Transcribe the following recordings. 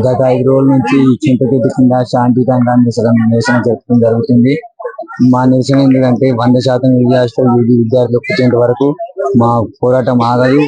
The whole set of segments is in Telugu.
గత 5 రోజుల నుంచి చింతచెట్టు కింద శాంతియుతంగా నిరసన జరపడం జరుగుతుంది. మా నిరసన ఏంటంటే 100% విద్యార్థులు వచ్చేంత వరకు మా పోరాటం ఆగదు.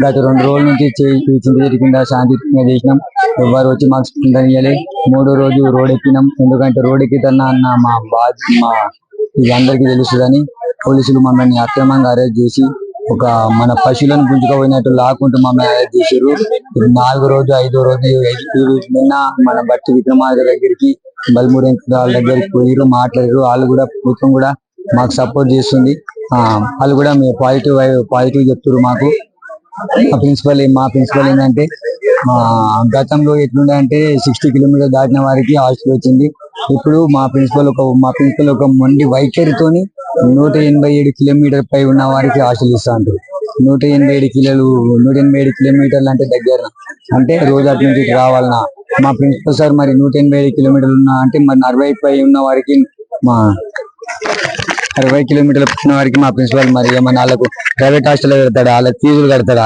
గత 2 రోజుల నుంచి చింతచెట్టు కింద శాంతియుతంగా చేసినాం. ఎవరు వచ్చి మాకు స్పందనీయలే. 3వ రోజు రోడ్ ఎక్కినాం. ఎందుకంటే రోడ్ ఎక్కితన్నా అన్న మా ఇది అందరికీ తెలుస్తుందని పోలీసులు మమ్మల్ని అక్రమంగా అరెస్ట్ చేసి మన పశువులను గుంజుకపోయినట్టు లాక్కుంటూ మమ్మల్ని అరెస్ట్ చేశారు. 4వ రోజు 5వ రోజు నిన్న మన బట్టి విక్రమార్క దగ్గరికి బల్మూరి వాళ్ళ దగ్గరికి పోయిరు, మాట్లాడారు. వాళ్ళు కూడా ప్రభుత్వం కూడా మాకు సపోర్ట్ చేస్తుంది. వాళ్ళు కూడా మేము పాజిటివ్ చెప్తారు. మాకు మా ప్రిన్సిపల్ ఏంటంటే గతంలో ఎట్లుండే అంటే 60 కిలోమీటర్ దాటిన వారికి హాస్టల్ వచ్చింది. ఇప్పుడు మా ప్రిన్సిపల్ ఒక మొండి వైఖరితోని 187 కిలోమీటర్ పై ఉన్న వారికి హాస్టల్ ఇస్తా అంటారు. 187 కిలోమీటర్లు అంటే దగ్గర అంటే రోజు అటు నుంచి రావాలన్నా మా ప్రిన్సిపల్ సార్ మరి 187 కిలోమీటర్లు ఉన్నా అంటే మరి 40 పై ఉన్న వారికి 60 కిలోమీటర్లు ఉన్న వారికి మా ప్రిన్సిపల్ మరి ఏమన్నా వాళ్ళకు ప్రైవేట్ హాస్టల్ కడతాడా, వాళ్ళకి ఫీజులు కడతాడా?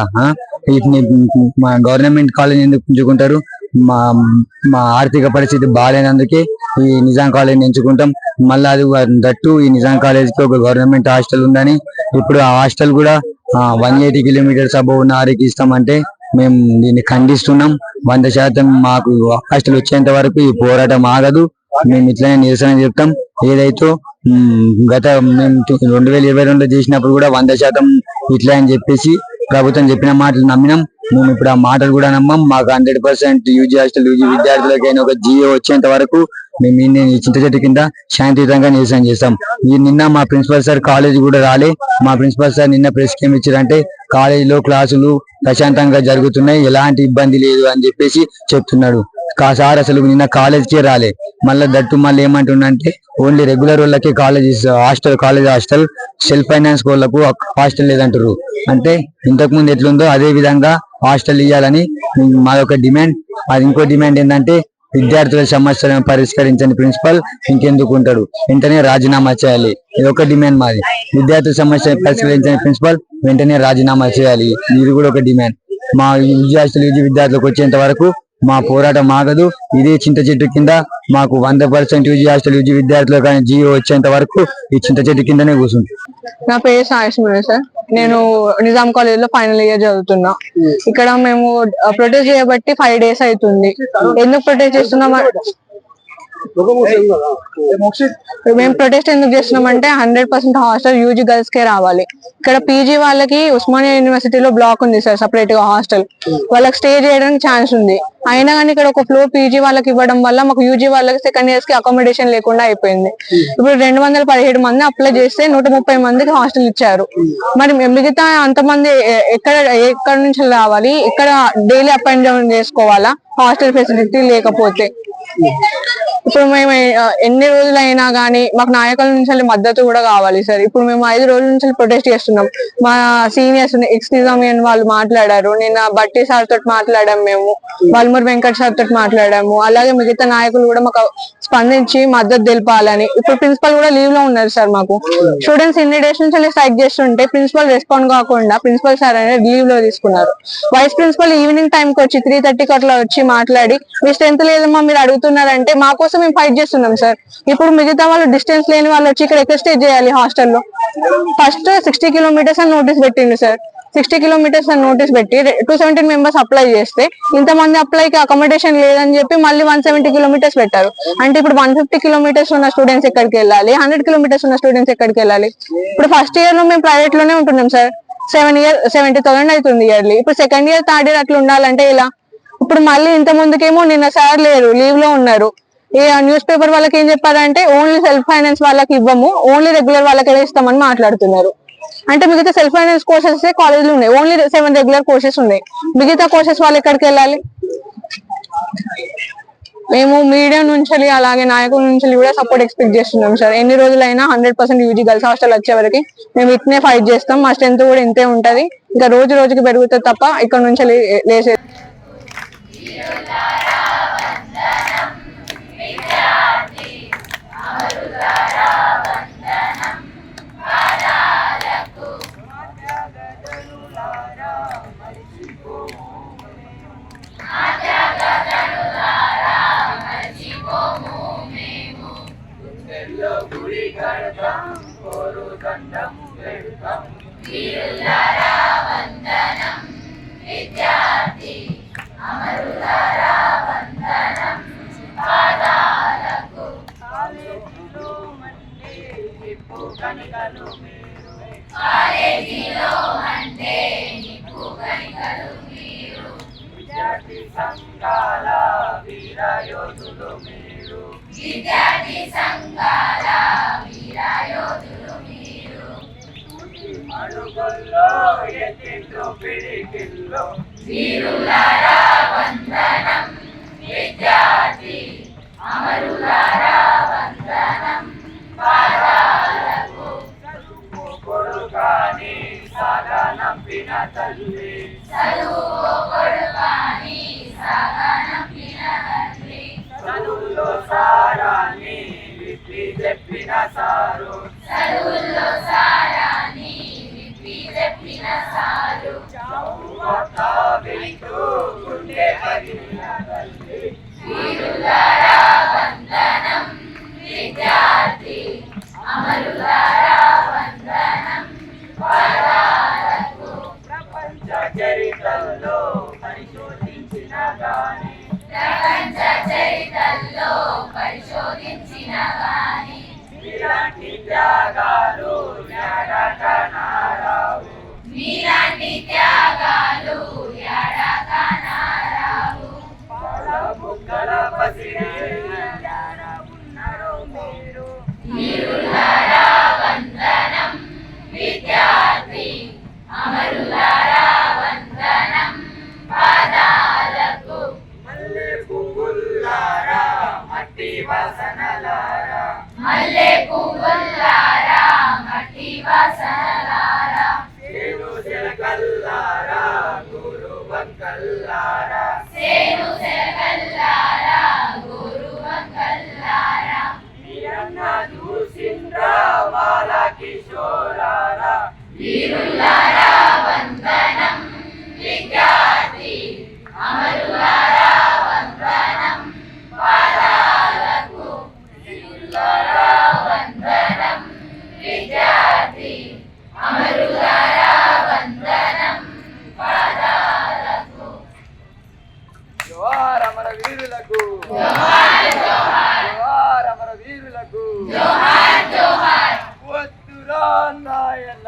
వీటిని మా గవర్నమెంట్ కాలేజ్ ఎందుకు పుంజుకుంటారు? మా ఆర్థిక పరిస్థితి బాగాలేనందుకే ఈ నిజాం కాలేజ్ ఎంచుకుంటాం. మళ్ళీ అది దట్టు ఈ నిజాం కాలేజ్ కి ఒక గవర్నమెంట్ హాస్టల్ ఉందని ఇప్పుడు ఆ హాస్టల్ కూడా 180 కిలోమీటర్స్ అబౌవ్ ఉన్న వారికి ఇస్తామంటే మేము దీన్ని ఖండిస్తున్నాం. 100% మాకు హాస్టల్ వచ్చేంత వరకు ఈ పోరాటం ఆగదు. మేము ఇట్లనే నిరసన చెప్తాం. ఏదైతే మేము 2022లో చేసినప్పుడు కూడా 100% ఇట్లా అని చెప్పేసి ప్రభుత్వం చెప్పిన మాటలు నమ్మినాం. మేము ఇప్పుడు ఆ మాటలు కూడా నమ్మం. మాకు 100% యూజీ విద్యార్థులకైనా ఒక జియో వచ్చేంత వరకు మేము చింతచెట్టు కింద శాంతియుతంగా నిరసన చేస్తాం. నిన్న మా ప్రిన్సిపల్ సార్ కాలేజ్ కూడా రాలే. మా ప్రిన్సిపల్ సార్ నిన్న ప్రెస్ కి ఏమి ఇచ్చారంటే కాలేజీలో క్లాసులు ప్రశాంతంగా జరుగుతున్నాయి, ఎలాంటి ఇబ్బంది లేదు అని చెప్పేసి చెప్తున్నాడు. సార్ అసలు నిన్న కాలేజ్కే రాలే. మళ్ళీ ఏమంటుండంటే ఓన్లీ రెగ్యులర్ వాళ్ళకి కాలేజ్ హాస్టల్ సెల్ఫ్ ఫైనాన్స్ వాళ్ళకు హాస్టల్ లేదంటారు. అంటే ఇంతకు ముందు ఎట్లుందో అదే విధంగా హాస్టల్ ఇవ్వాలని మాదొక డిమాండ్. అది ఇంకో డిమాండ్ ఏంటంటే విద్యార్థుల సమస్యలను పరిష్కరించని ప్రిన్సిపల్ ఇంకెందుకు ఉంటాడు, వెంటనే రాజీనామా చేయాలి. ఇది ఒక డిమాండ్ మాది. విద్యార్థుల సమస్యలను పరిష్కరించని ప్రిన్సిపల్ వెంటనే రాజీనామా చేయాలి. ఇది కూడా ఒక డిమాండ్. మా యూజీ విద్యార్థులకు వచ్చేంత వరకు మా పోరాటం ఆగదు. ఇదే చింతచెట్టు కింద మాకు 100% యూజీ విద్యార్థులకు కానీ జియో వచ్చేంత వరకు ఈ చింతచెట్టు కిందనే కూర్చుంది. నా పేరు సాయిస్మృతి సార్. నేను నిజాం కాలేజ్ లో ఫైనల్ ఇయర్ చదువుతున్నా. ఇక్కడ మేము ప్రొటెస్ట్ చేయబట్టి 5 days అవుతుంది. ఎందుకు ప్రొటెస్ట్ చేస్తున్నాం? మేము ప్రొటెస్ట్ ఎందుకు చేస్తున్నామంటే 100% హాస్టల్ యూజీ గర్ల్స్ కే రావాలి. ఇక్కడ పీజీ వాళ్ళకి ఉస్మానియా యూనివర్సిటీలో బ్లాక్ ఉంది సార్, సపరేట్ గా హాస్టల్. వాళ్ళకి స్టే చేయడానికి ఛాన్స్ ఉంది. అయినా కానీ ఇక్కడ ఒక ఫ్లోర్ పీజీ వాళ్ళకి ఇవ్వడం వల్ల మాకు యూజీ వాళ్ళకి సెకండ్ ఇయర్స్ కి అకామిడేషన్ లేకుండా అయిపోయింది. ఇప్పుడు 217 మంది అప్లై చేస్తే 130 మందికి హాస్టల్ ఇచ్చారు. మరి మిగతా అంతమంది ఎక్కడ నుంచి రావాలి? ఇక్కడ డైలీ అప్ అండ్ డౌన్ చేసుకోవాలా హాస్టల్ ఫెసిలిటీ లేకపోతే? ఇప్పుడు మేము ఎన్ని రోజులైనా గానీ మాకు నాయకుల నుంచి మద్దతు కూడా కావాలి సార్. ఇప్పుడు మేము 5 రోజుల నుంచి ప్రొటెస్ట్ చేస్తున్నాం. మా సీనియర్స్ ఎక్స్ నిజామియన్ వాళ్ళు మాట్లాడారు. నిన్న బట్టి సార్ తోటి మాట్లాడాము, మేము బల్మూరి వెంకట్ సార్ తోటి మాట్లాడాము. అలాగే మిగతా నాయకులు కూడా మాకు స్పందించి మద్దతు తెలిపాలని. ఇప్పుడు ప్రిన్సిపల్ కూడా లీవ్ లో ఉన్నారు సార్. మాకు స్టూడెంట్స్ ఎన్ని డేస్ నుంచి స్ట్రైక్ చేస్తుంటే ప్రిన్సిపల్ రెస్పాండ్ కాకుండా ప్రిన్సిపల్ సార్ అనేది లీవ్ లో తీసుకున్నారు. వైస్ ప్రిన్సిపల్ ఈవినింగ్ టైం కి వచ్చి 3:30కి అట్లా వచ్చి మాట్లాడి మీ స్ట్రెంత్ లేదమ్మా మీరు అడుగుతున్నారంటే మా కోసం మేము ఫైట్ చేస్తున్నాం సార్. ఇప్పుడు మిగతా వాళ్ళు డిస్టెన్స్ లేని వాళ్ళు వచ్చి ఇక్కడ ఎక్కడ స్టే చేయాలి హాస్టల్లో? ఫస్ట్ 60 కిలోమీటర్స్ అని నోటీస్ పెట్టిండు సార్. 60 కిలోమీటర్స్ అని నోటీస్ పెట్టి 217 మెంబర్స్ అప్లై చేస్తే ఇంతమంది అప్లైకి అకామిడేషన్ లేదని చెప్పి మళ్ళీ 170 కిలోమీటర్స్ పెట్టారు. అంటే ఇప్పుడు 150 కిలోమీటర్స్ ఉన్న స్టూడెంట్స్ ఎక్కడికి వెళ్ళాలి? 100 కిలోమీటర్స్ ఉన్న స్టూడెంట్స్ ఎక్కడికి వెళ్ళాలి? ఇప్పుడు ఫస్ట్ ఇయర్ లో మేము ప్రైవేట్ లోనే ఉంటున్నాం సార్. 70,000 అవుతుంది ఇయర్లీ. ఇప్పుడు సెకండ్ ఇయర్ థర్డ్ ఇయర్ అట్లా ఉండాలంటే ఇలా? ఇప్పుడు మళ్ళీ ఇంత ముందుకేమో నిన్న సార్ లేరు, లీవ్ లో ఉన్నారు. ఈ న్యూస్ పేపర్ వాళ్ళకి ఏం చెప్పారంటే ఓన్లీ సెల్ఫ్ ఫైనాన్స్ వాళ్ళకి ఇవ్వము, ఓన్లీ రెగ్యులర్ వాళ్ళకి ఇస్తామని మాట్లాడుతున్నారు. అంటే మిగతా సెల్ఫ్ ఫైనాన్స్ కోర్సెస్ కాలేజీలు ఉన్నాయి, ఓన్లీ 7 రెగ్యులర్ కోర్సెస్ ఉన్నాయి. మిగతా కోర్సెస్ వాళ్ళు ఎక్కడికి వెళ్ళాలి? మేము మీడియా నుంచి అలాగే నాయకుల నుంచి కూడా సపోర్ట్ ఎక్స్పెక్ట్ చేస్తున్నాం సార్. ఎన్ని రోజులైనా 100% యూజీ గర్ల్స్ హాస్టల్ వచ్చే వరకు మేము ఇట్నే ఫైట్ చేస్తాం. మా స్ట్రెంత్ కూడా ఇంతే ఉంటది. ఇంకా రోజు రోజుకి పెరుగుతుంది తప్ప ఇక్కడ నుంచి లేసే ఆజాగదనులారా అడుగుల్లో ఎత్తింటూ పిడికిల్లో కొడుకాని సాగనంపిన తల్లి చదువులో సారాన్ని విప్పి చెప్పిన సారు చౌవత వింటూ గుండె పగిలిన తల్లి ప్రపంచ చరిత్రలో పరిశోధించిన గాని మీలాంటి త్యాగాలు ఎడకనారావు పాల బుగ్గల పసిడి ఎడ ఉన్నారో మీరు మల్లె పువ్వుల్లారా మట్టి వాసనలారా సేను సెలకల్లారా గురు వంకల్లారా మీరన్న చూసిండ్రా బాల కిషోరారా జోహార్ అమర వీరులకు జోహార్ అమర వీరులకు వద్దురా నాయన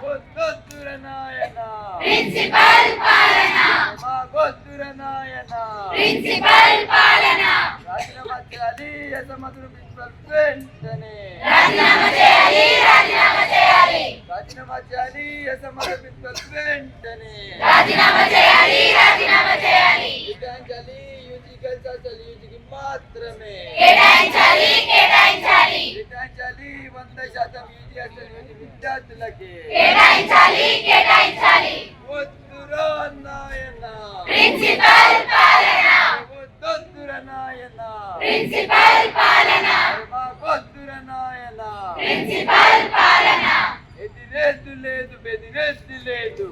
వద్దొద్దుర నాయన మా గొద్దుర నాయన రాజీనామా చేయాలి అసమతులు ప్రిన్సిపల్ వెంటనే రాజీనామా చేయాలి అసమతులు ప్రిన్సిపల్ వెంటనే కేటాయించాలి యూజీ గర్ల్స్ హాస్టల్ యూజీకి మాత్రమే కేటాయించాలి 100% యూజీ హాస్టల్ యూజీ విద్యార్థులకి వద్దురా నాయన వద్దొద్దుర నాయన మా గొద్దుర నాయన ఎదిరేది లేదు బెదిరేది లేదు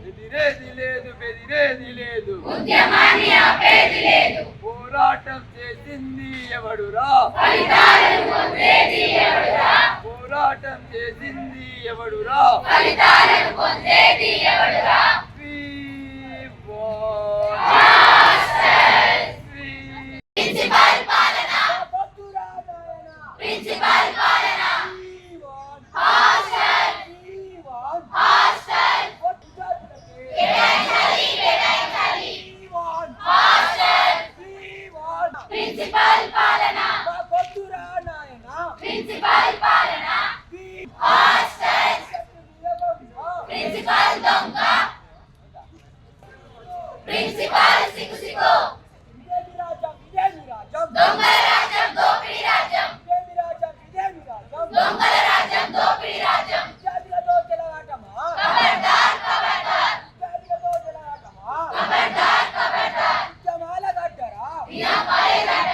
ఎదిరేది లేదు బెదిరేది లేదు పోరాటం చేసింది ఎవడురా పోరాటం చేసింది ఎవడురా